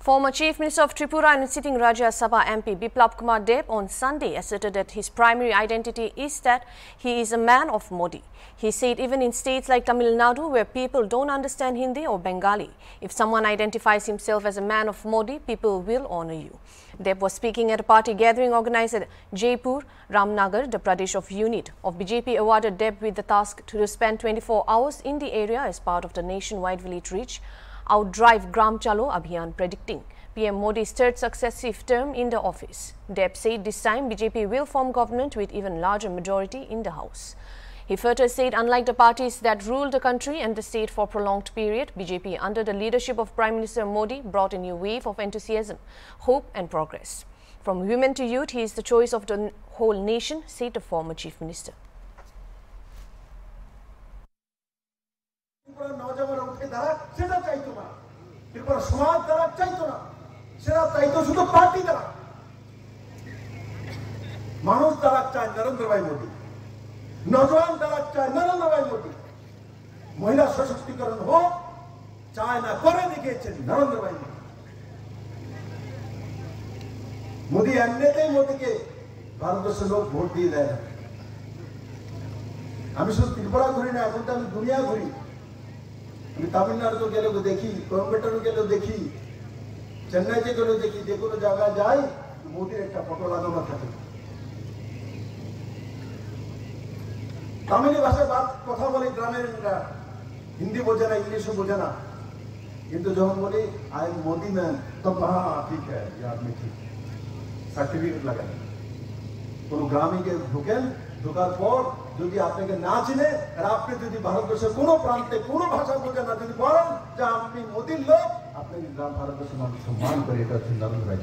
Former Chief Minister of Tripura and sitting Rajya Sabha MP Biplab Kumar Deb on Sunday asserted that his primary identity is that he is a man of Modi. He said even in states like Tamil Nadu, where people don't understand Hindi or Bengali, if someone identifies himself as a man of Modi, people will honor you. Deb was speaking at a party gathering organized at Jaipur, Ramnagar. The Pradesh of Unit of BJP awarded Deb with the task to spend 24 hours in the area as part of the nationwide village reach Outdrive Gram Chalo Abhiyan, predicting PM Modi's third successive term in the office. Deb said this time BJP will form government with even larger majority in the House. He further said unlike the parties that ruled the country and the state for a prolonged period, BJP under the leadership of Prime Minister Modi brought a new wave of enthusiasm, hope and progress. From women to youth, he is the choice of the whole nation, said the former Chief Minister. नौजवान दल चाहे नरेंद्र भाई मोदी महिला सशक्तिकरण हो चाहे ना करे दिखे नरेंद्र भाई मोदी एमने मोदी के भारतवर्ष लोग भोट दिए जाए আমি শুধু ত্রিপুরা ঘুরি না এখন তো আমি দুনিয়া ঘুরি আমি তামিলনাড়ু গেলেও দেখি কোয়েম্বাটোর গেলেও দেখি চেন্নাইতে গেলেও দেখি যে কোনো জায়গায় যাই মোদির একটা ফটো লাগানো থাকে তামিলি ভাষায় কথা বলে গ্রামের হিন্দি বোঝে না इंग्लिश বোঝে না কিন্তু যখন বলি आई एम मोदी मैन तब हाँ ठीक है ये आदमी ठीक সার্টিফিকেট লাগান কোন গ্রামে গিয়ে ঢোকার পর যদি আপনাকে না চিনে আর আপনি যদি ভারতবর্ষের কোনো প্রান্তে কোনো ভাষা বোঝেন না যদি বলেন যে আপনি মোদির লোক আপনি গ্রাম ভারতবর্ষের মানুষ সম্মান করে এটা হচ্ছে নরেন্দ্র ভাই